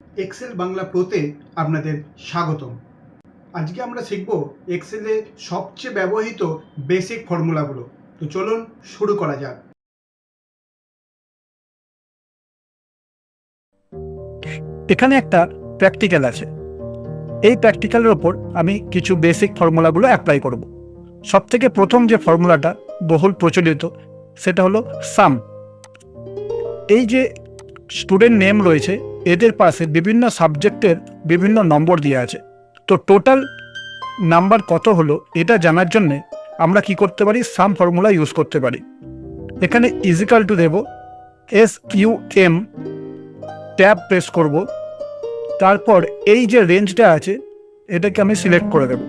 Excel Bangla প্রোতে আপনাদের স্বাগতম। আজকে আমরা শিখব এক্সেলে সবচেয়ে ব্যবহৃত বেসিক ফর্মুলাগুলো। তো চলুন শুরু করা যাক। এখানে একটা প্র্যাকটিক্যাল আছে। এই প্র্যাকটিক্যালের ওপর আমি কিছু বেসিক ফর্মুলাগুলো অ্যাপ্লাই করব। সবথেকে প্রথম যে ফর্মুলাটা বহুল প্রচলিত সেটা হলো সাম। এই যে স্টুডেন্ট নেম রয়েছে এদের পাশে বিভিন্ন সাবজেক্টের বিভিন্ন নম্বর দেওয়া আছে। তো টোটাল নাম্বার কত হলো এটা জানার জন্যে আমরা কি করতে পারি, সাম ফর্মুলা ইউজ করতে পারি। এখানে ইজিক্যাল টু দেব, SUM, ট্যাব প্রেস করব, তারপর এই যে রেঞ্জটা আছে এটাকে আমি সিলেক্ট করে দেব,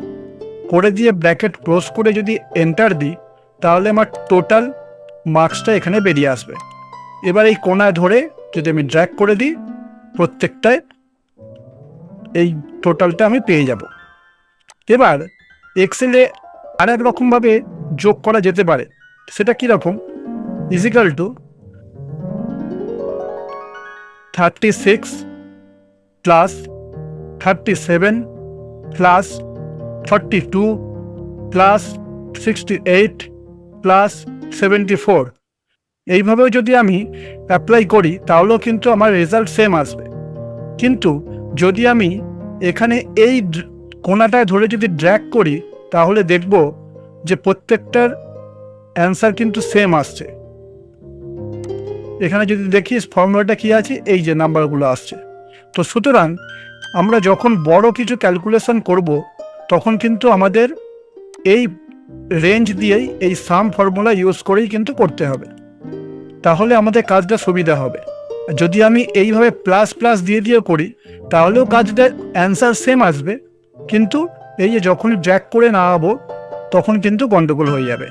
করে দিয়ে ব্র্যাকেট ক্লোজ করে যদি এন্টার দিই তাহলে আমার টোটাল মার্কসটা এখানে বেরিয়ে আসবে। এবার এই কোণায় ধরে যদি আমি ড্র্যাগ করে দিই প্রত্যেকটায় এই টোটালটা আমি পেয়ে যাব। এবার এক্সেলে আর এক রকমভাবে যোগ করা যেতে পারে। সেটা কীরকম, is equal to 36 plus 37 plus 42 plus 68 plus 74, এইভাবেও যদি আমি অ্যাপ্লাই করি তাহলেও কিন্তু আমার রেজাল্ট সেম আসবে। কিন্তু যদি আমি এখানে এই কোণাটায় ধরে যদি ড্র্যাগ করি তাহলে দেখব যে প্রত্যেকটার অ্যান্সার কিন্তু সেম আসছে। এখানে যদি দেখি ফর্মুলাটা কী আছে, এই যে নাম্বারগুলো আসছে। তো সুতরাং আমরা যখন বড় কিছু ক্যালকুলেশন করব তখন কিন্তু আমাদের এই রেঞ্জ দিয়েই এই সাম ফর্মুলা ইউজ করেই কিন্তু করতে হবে, তাহলে আমাদের কাজটা সুবিধা হবে। যদি আমি এইভাবে প্লাস প্লাস দিয়ে দিয়েও করি তাহলেও কাজটা অ্যান্সার সেম আসবে, কিন্তু এই যে যখনই ড্র্যাগ করে নামাবো তখন কিন্তু গন্ডগোল হয়ে যাবে।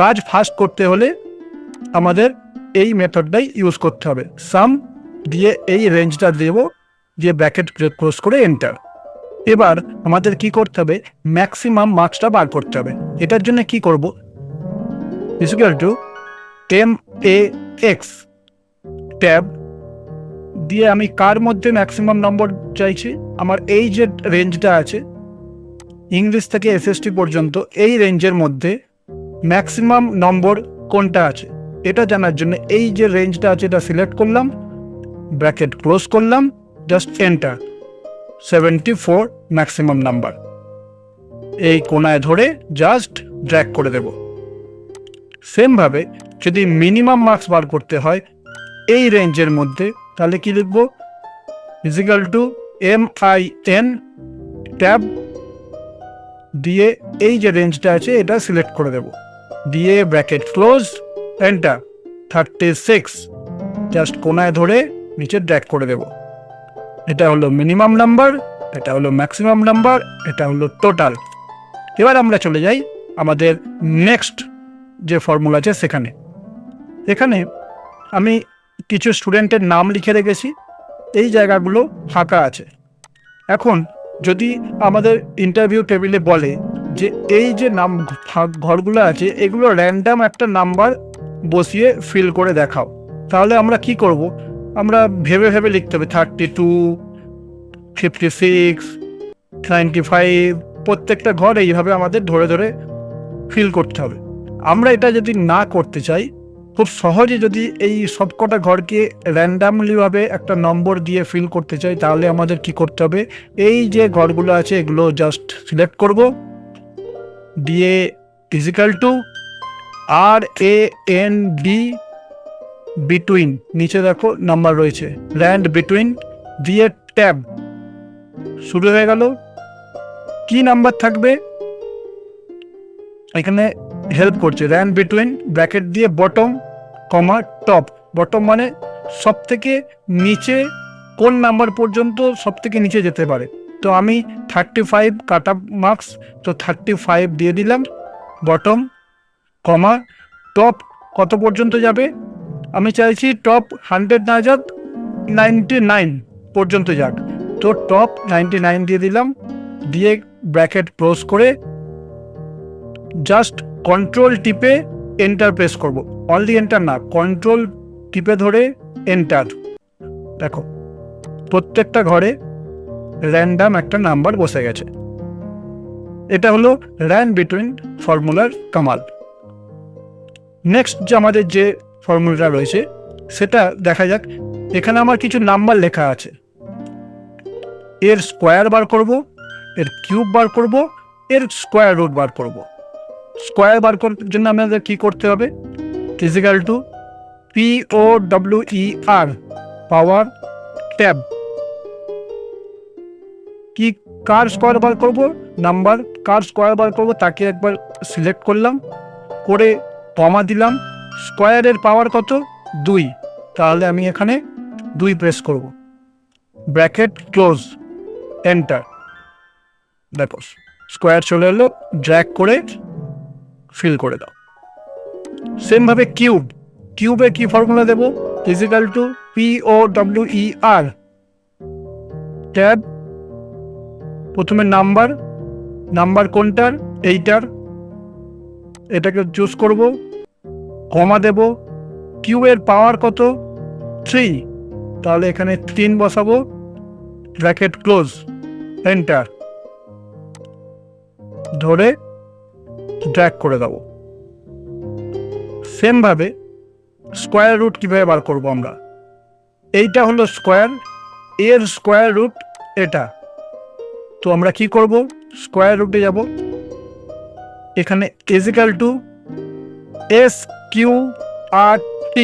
কাজ ফাস্ট করতে হলে আমাদের এই মেথডটাই ইউজ করতে হবে। সাম দিয়ে এই রেঞ্জটা দেব, দিয়ে ব্র্যাকেট ক্লোজ করে এন্টার। এবার আমাদের কি করতে হবে, ম্যাক্সিমাম মার্কসটা বার করতে হবে। এটার জন্য কি করব, ইকুয়াল টু MAX, ট্যাব দিয়ে আমি কার মধ্যে ম্যাক্সিমাম নম্বর চাইছি, আমার এই যে রেঞ্জটা আছে ইংলিশ থেকে SST পর্যন্ত এই রেঞ্জের মধ্যে ম্যাক্সিমাম নম্বর কোনটা আছে এটা জানার জন্য এই যে রেঞ্জটা আছে এটা সিলেক্ট করলাম, ব্র্যাকেট ক্লোজ করলাম, জাস্ট এন্টার। 74 ম্যাক্সিমাম নাম্বার, এই কোণায় ধরে জাস্ট ড্র্যাগ করে দেব। সেমভাবে যদি মিনিমাম মার্কস বার করতে হয় এই রেঞ্জের মধ্যে তাহলে কি লিখব, ইজিক্যাল টু MIN, ট্যাব দিয়ে এই যে রেঞ্জটা আছে এটা সিলেক্ট করে দেব, দিয়ে ব্র্যাকেট ক্লোজ, এন্টার। 36 জাস্ট কোণায় ধরে নিচে ড্র্যাগ করে দেব। এটা হলো মিনিমাম নাম্বার, এটা হলো ম্যাক্সিমাম নাম্বার, এটা হলো টোটাল। এবার আমরা চলে যাই আমাদের নেক্সট যে ফর্মুলা আছে সেখানে। এখানে আমি কিছু স্টুডেন্টের নাম লিখে রেখেছি, এই জায়গাগুলো ফাঁকা আছে। এখন যদি আমাদের ইন্টারভিউ টেবিলে বলে যে এই যে নাম ঘরগুলো আছে এগুলো র্যান্ডাম একটা নাম্বার বসিয়ে ফিল করে দেখাও, তাহলে আমরা কি করব, আমরা ভেবে ভেবে লিখতে হবে 32, 56, 95, প্রত্যেকটা ঘর এইভাবে আমাদের ধরে ধরে ফিল করতে হবে। আমরা এটা যদি না করতে চাই, খুব সহজে যদি এই সবকটা ঘরকে র্যান্ডামলিভাবে একটা নম্বর দিয়ে ফিল করতে চাই তাহলে আমাদের কি করতে হবে, এই যে ঘরগুলো আছে এগুলো জাস্ট সিলেক্ট করব, দিয়ে ইজিক্যাল টু RAND, বিটুইন, নিচে দেখো নাম্বার রয়েছে, র্যান্ড বিটুইন, দিয়ে ট্যাব, শুরু হয়ে গেল। কি নাম্বার থাকবে এখানে হেল্প করছে, র্যান্ড বিটুইন, ব্র্যাকেট দিয়ে বটম, কমা টপ। বটম মানে সব থেকে নিচে কোন নাম্বার পর্যন্ত সব থেকে নিচে যেতে পারে। তো আমি 35 কাট অফ মার্কস, তো 35 দিয়ে দিলাম, বটম, কমা টপ কত পর্যন্ত যাবে, আমি চাইছি টপ 100 না যাক, 99 পর্যন্ত যাক, তো টপ 99 দিয়ে দিলাম, দিয়ে ব্র্যাকেট ক্লোজ করে জাস্ট কন্ট্রোল টিপে এন্টার প্রেস করব। অনলি এন্টার না, কন্ট্রোল টিপে ধরে এন্টার। দেখো প্রত্যেকটা ঘরে র্যান্ডাম একটা নাম্বার বসে গেছে। এটা হলো র্যান বিটুইন ফর্মুলার কামাল। নেক্সট যে আমাদের যে ফর্মুলাটা রয়েছে সেটা দেখা যাক। এখানে আমার কিছু নাম্বার লেখা আছে, এর স্কোয়ার বার করব, এর কিউব বার করব, এর স্কোয়ার রুট বার করব। স্কোয়ার বার করার জন্য আমাদের কি করতে হবে? ইজিক্যাল টু POWER পাওয়ার ট্যাব। কি কার স্কোয়ার বার করব? নাম্বার কার স্কোয়ার বার করব তাকে একবার সিলেক্ট করলাম, করে কমা দিলাম। স্কোয়ারের পাওয়ার কত? 2, তাহলে আমি এখানে 2 প্রেস করব, ব্র্যাকেট ক্লোজ, এন্টার। দেখো স্কোয়ার চলে এলো, ড্র্যাগ করে ফিল করে দাও। সেমভাবে কিউব, কিউবে কি ফর্মুলা দেবো? ইজিক্যাল টু POWER ট্যাব, প্রথমে নাম্বার, নাম্বার কোনটার? এইটার, এটাকে চুজ করব, কমা দেব। কিউবের পাওয়ার কত? 3, তাহলে এখানে 3 বসাবো, ব্র্যাকেট ক্লোজ, এন্টার, ধরে ড্র্যাগ করে দেবো। সেমভাবে স্কোয়ার রুট কীভাবে বার করবো আমরা? এইটা হলো স্কোয়ার, এর স্কোয়ার রুট এটা, তো আমরা কি করব? স্কোয়ার রুটে যাব, এখানে ইজিক্যাল টু SQRT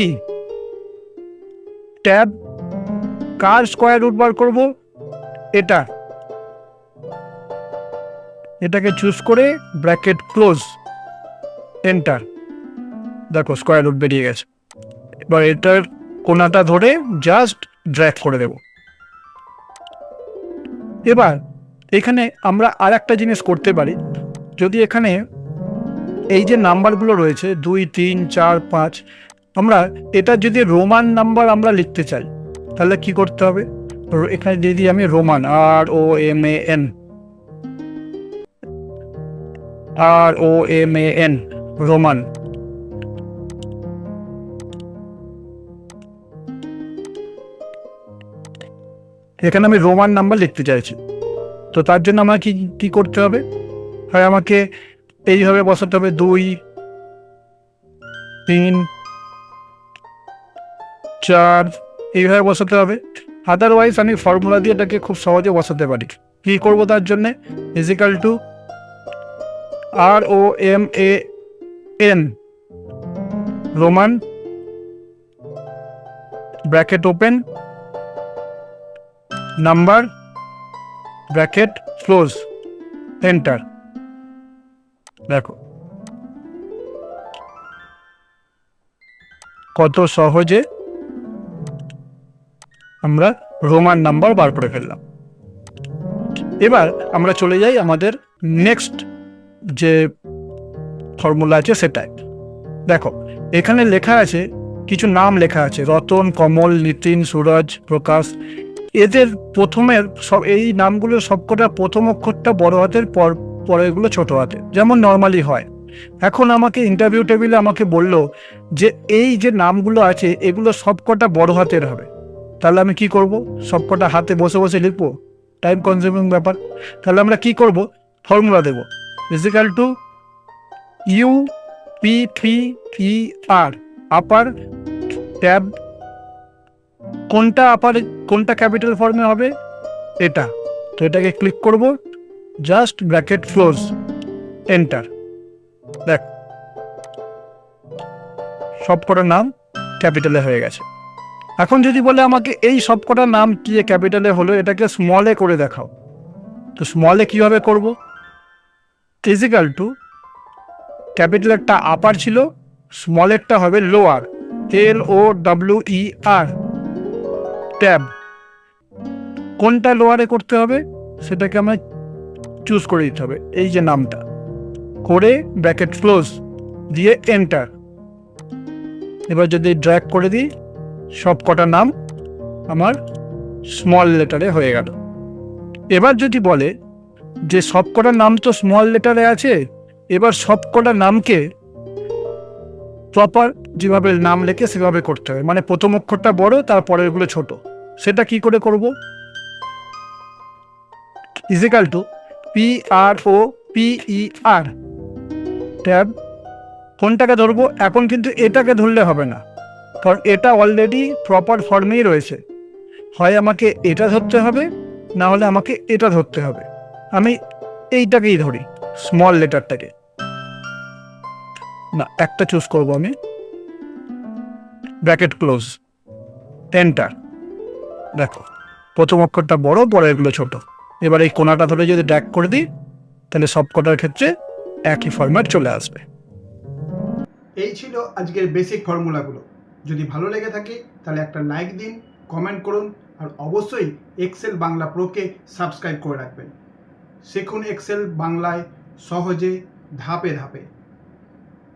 ট্যাব, কার স্কোয়ার রুট বার করব? এটা, এটাকে চুজ করে ব্র্যাকেট ক্লোজ, এন্টার। দেখো স্কোয়ার রুট বেরিয়ে গেছে। এবার এটার কোনাটা ধরে জাস্ট ড্র্যাগ করে দেব। এবার এখানে আমরা আর একটা জিনিস করতে পারি, যদি এখানে এই যে নাম্বারগুলো রয়েছে 2, 3, 4, 5, আমরা এটা যদি রোমান নাম্বার আমরা লিখতে চাই তাহলে কি করতে হবে? এখানে দিয়ে দিই আমি রোমান, ROMAN, রোমান। এখানে আমি রোমান নাম্বার লিখতে চাইছি, তো তার জন্য আমাকে কি করতে হবে? হয় আমাকে এইভাবে বসাতে হবে 2, 3, 4, এইভাবে বসাতে হবে। আদারওয়াইজ আমি ফর্মুলা দিয়ে এটাকে খুব সহজে বসাতে পারি। কি করব তার জন্যে? Is equal to ROMAN Roman, bracket open, number, bracket close, enter. দেখো কত সহজে আমরা রোমান নাম্বার বার করে ফেললাম। এবার আমরা চলে যাই আমাদের নেক্সট যে ফর্মুলা আছে সেটাই। দেখো এখানে লেখা আছে, কিছু নাম লেখা আছে, রতন, কমল, নিতিন, সুরজ, প্রকাশ। এদের প্রথমের সব এই নামগুলো সবকটা প্রথম অক্ষরটা বড় হাতের, পরেরগুলো ছোট হাতে, যেমন নর্মালি হয়। এখন আমাকে ইন্টারভিউ টেবিলে আমাকে বলল যে এই যে নামগুলো আছে এগুলো সবকটা বড় হাতের হবে, তাহলে আমি কি করব? সবকটা হাতে বসে বসে লিখবো, টাইম কনজিউমিং ব্যাপার। তাহলে আমরা কি করব? ফর্মুলা দেব, ইজিক্যাল টু UPPER আপার ট্যাব। কোনটা আপার, কোনটা ক্যাপিটাল ফর্মে হবে? এটা, তো এটাকে ক্লিক করব, জাস্ট ব্র্যাকেট ক্লোজ, এন্টার। দেখ সবকটা নাম ক্যাপিটালে হয়ে গেছে। এখন যদি বলে আমাকে এই সবকটা নাম কি ক্যাপিটালে হলো, এটাকে স্মলে করে দেখাও, তো স্মলে কিভাবে করব? ইজিক্যাল টু ক্যাপিটালেরটা আপার ছিল, স্মলেরটা হবে লোয়ার, LOWER ট্যাব। কোনটা লোয়ারে করতে হবে সেটাকে আমরা চুজ করে দিতে হবে, এই যে নামটা, করে ব্র্যাকেট ক্লোজ দিয়ে এন্টার। এবার যদি ড্র্যাগ করে দিই সব কটা নাম আমার স্মল লেটারে হয়ে গেল। এবার যদি বলে যে সব কটা নাম তো স্মল লেটারে আছে, এবার সব কটা নামকে প্রপার যেভাবে নাম লেখে সেভাবে করতে হবে, মানে প্রথম অক্ষরটা বড় তারপরেরগুলো ছোট। সেটা কি করে করব? Is equal two PROPER। ট্যাব কোনটাকে ধরবো? এখন কিন্তু এটাকে ধরলে হবে না, কারণ এটা অলরেডি প্রপার ফর্মেই রয়েছে। হয় আমাকে এটা ধরতে হবে, না হলে আমাকে এটা ধরতে হবে। আমি এইটাকেই ধরি, স্মল লেটারটাকে। না, একটা চুজ করবো আমি, ব্র্যাকেট ক্লোজ, এন্টার। দেখো প্রথম অক্ষরটা বড়, পরেরগুলো ছোট। এবার এই কোনাটা ধরে যদি ড্র্যাগ করে দিই, তাহলে সব কটার ক্ষেত্রে একই ফরম্যাট চলে আসবে। এই ছিল আজকের বেসিক ফর্মুলাগুলো। যদি ভালো লেগে থাকে তাহলে একটা লাইক দিন, কমেন্ট করুন, আর অবশ্যই এক্সেল বাংলা প্রোকে সাবস্ক্রাইব করে রাখবেন। শিখুন এক্সেল বাংলায় সহজে, ধাপে ধাপে।